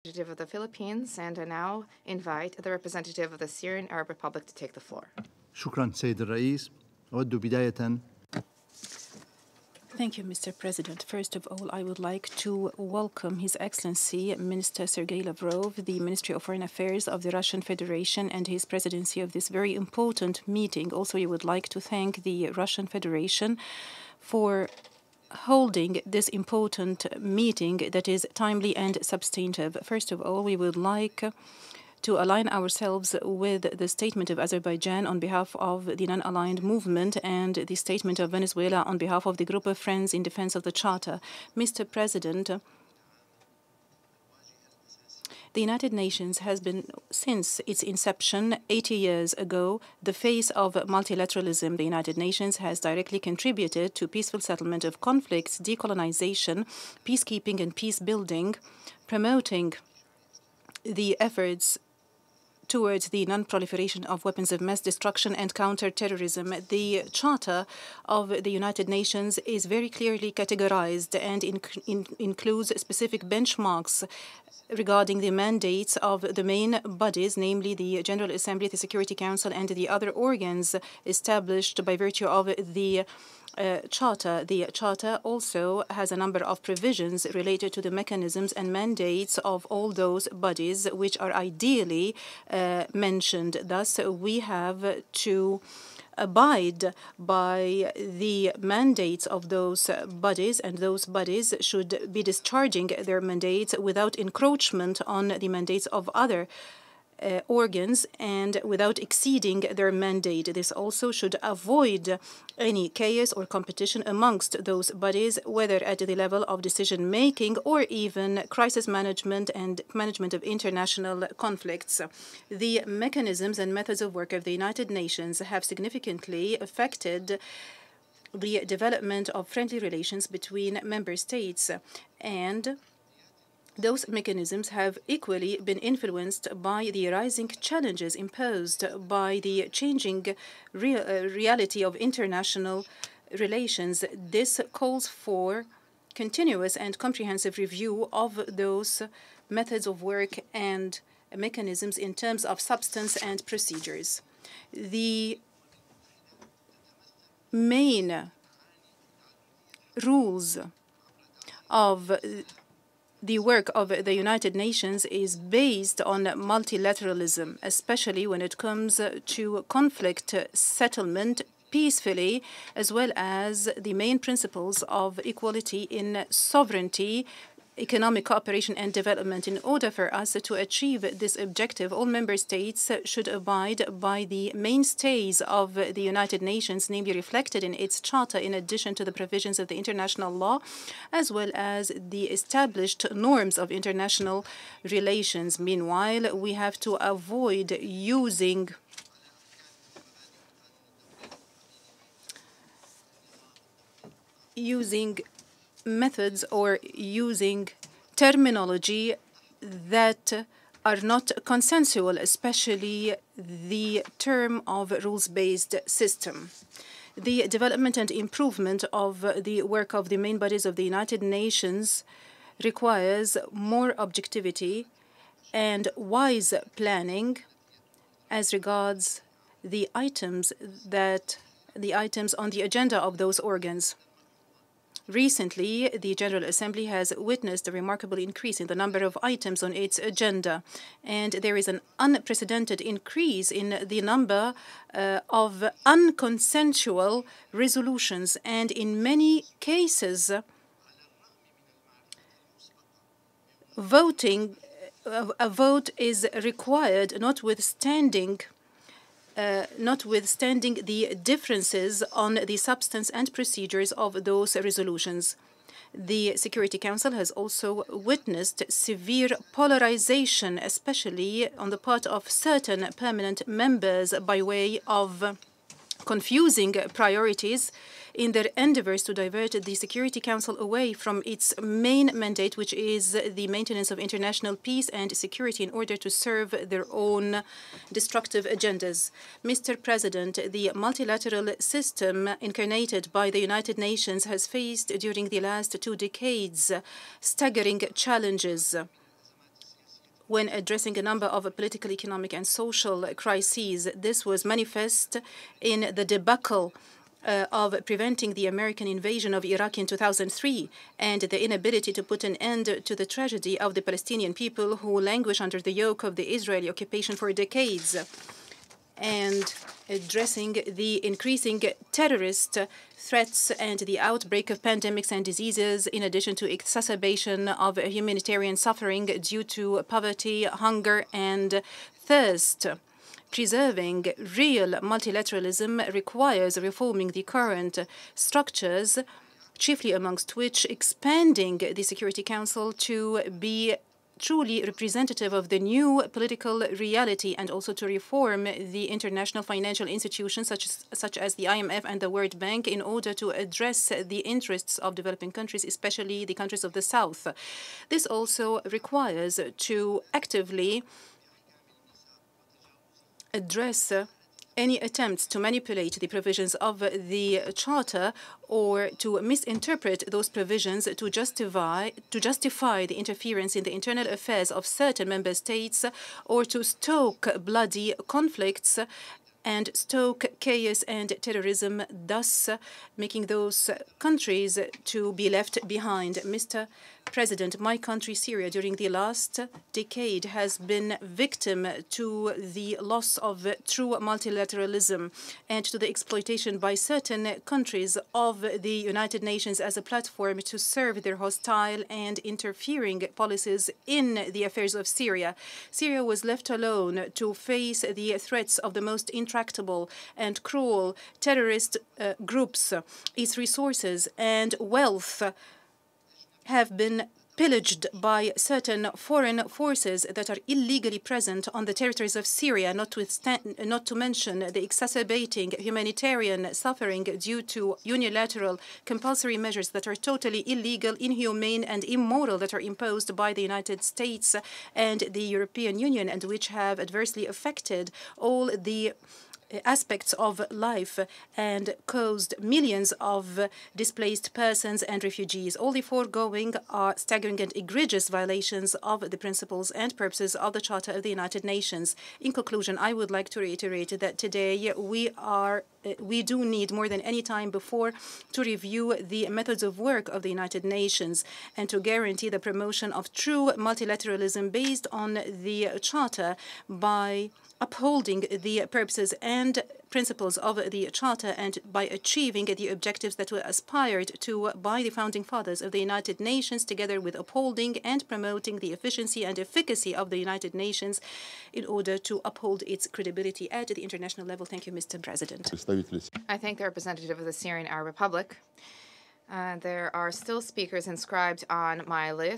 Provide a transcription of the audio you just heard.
Representative of the Philippines, and I now invite the representative of the Syrian Arab Republic to take the floor. شكرا سيد الرئيس. أود بداية Thank you, Mr. President. First of all, I would like to welcome His Excellency Minister Sergei Lavrov, the Ministry of Foreign Affairs of the Russian Federation, and his presidency of this very important meeting. Also, I would like to thank the Russian Federation for holding this important meeting that is timely and substantive. First of all, we would like to align ourselves with the statement of Azerbaijan on behalf of the non-aligned movement and the statement of Venezuela on behalf of the group of friends in defense of the Charter. Mr. President, the United Nations has been, since its inception 80 years ago, the face of multilateralism. The United Nations has directly contributed to peaceful settlement of conflicts, decolonization, peacekeeping and peace building, promoting the efforts towards the non-proliferation of weapons of mass destruction and counter-terrorism. The Charter of the United Nations is very clearly categorized and includes specific benchmarks regarding the mandates of the main bodies, namely the General Assembly, the Security Council, and the other organs established by virtue of the Charter. The Charter also has a number of provisions related to the mechanisms and mandates of all those bodies which are ideally mentioned. Thus, we have to abide by the mandates of those bodies, and those bodies should be discharging their mandates without encroachment on the mandates of other organs and without exceeding their mandate. This also should avoid any chaos or competition amongst those bodies, whether at the level of decision-making or even crisis management and management of international conflicts. The mechanisms and methods of work of the United Nations have significantly affected the development of friendly relations between member states, and those mechanisms have equally been influenced by the rising challenges imposed by the changing reality of international relations. This calls for continuous and comprehensive review of those methods of work and mechanisms in terms of substance and procedures. The main rules of the work of the United Nations is based on multilateralism, especially when it comes to conflict settlement peacefully, as well as the main principles of equality in sovereignty, economic cooperation and development. In order for us to achieve this objective, all member states should abide by the mainstays of the United Nations, namely reflected in its charter, in addition to the provisions of the international law, as well as the established norms of international relations. Meanwhile, we have to avoid using methods or using terminology that are not consensual, especially the term of rules-based system. The development and improvement of the work of the main bodies of the United Nations requires more objectivity and wise planning as regards the items on the agenda of those organs. Recently, the General Assembly has witnessed a remarkable increase in the number of items on its agenda, and there is an unprecedented increase in the number of unconsensual resolutions, and in many cases, a vote is required, notwithstanding the differences on the substance and procedures of those resolutions. The Security Council has also witnessed severe polarization, especially on the part of certain permanent members, by way of confusing priorities in their endeavors to divert the Security Council away from its main mandate, which is the maintenance of international peace and security, in order to serve their own destructive agendas. Mr. President, the multilateral system incarnated by the United Nations has faced during the last 2 decades staggering challenges. when addressing a number of political, economic, and social crises. This was manifest in the debacle of preventing the American invasion of Iraq in 2003 and the inability to put an end to the tragedy of the Palestinian people who languish under the yoke of the Israeli occupation for decades, and addressing the increasing terrorist threats and the outbreak of pandemics and diseases, in addition to exacerbation of humanitarian suffering due to poverty, hunger, and thirst. Preserving real multilateralism requires reforming the current structures, chiefly amongst which expanding the Security Council to be truly representative of the new political reality, and also to reform the international financial institutions such as the IMF and the World Bank in order to address the interests of developing countries, especially the countries of the South. This also requires to actively address any attempts to manipulate the provisions of the Charter or to misinterpret those provisions to justify the interference in the internal affairs of certain member states, or to stoke bloody conflicts and stoke chaos and terrorism, thus making those countries to be left behind. Mr. President, my country, Syria, during the last decade has been victim to the loss of true multilateralism and to the exploitation by certain countries of the United Nations as a platform to serve their hostile and interfering policies in the affairs of Syria. Syria was left alone to face the threats of the most intractable and cruel terrorist groups. Its resources and wealth have been pillaged by certain foreign forces that are illegally present on the territories of Syria, not to mention the exacerbating humanitarian suffering due to unilateral compulsory measures that are totally illegal, inhumane, and immoral that are imposed by the United States and the European Union, and which have adversely affected all the aspects of life and caused millions of displaced persons and refugees. All the foregoing are staggering and egregious violations of the principles and purposes of the Charter of the United Nations. In conclusion, I would like to reiterate that today we do need more than any time before to review the methods of work of the United Nations and to guarantee the promotion of true multilateralism based on the Charter by upholding the purposes and principles of the Charter and by achieving the objectives that were aspired to by the founding fathers of the United Nations, together with upholding and promoting the efficiency and efficacy of the United Nations in order to uphold its credibility at the international level. Thank you, Mr. President. I thank the representative of the Syrian Arab Republic. There are still speakers inscribed on my list.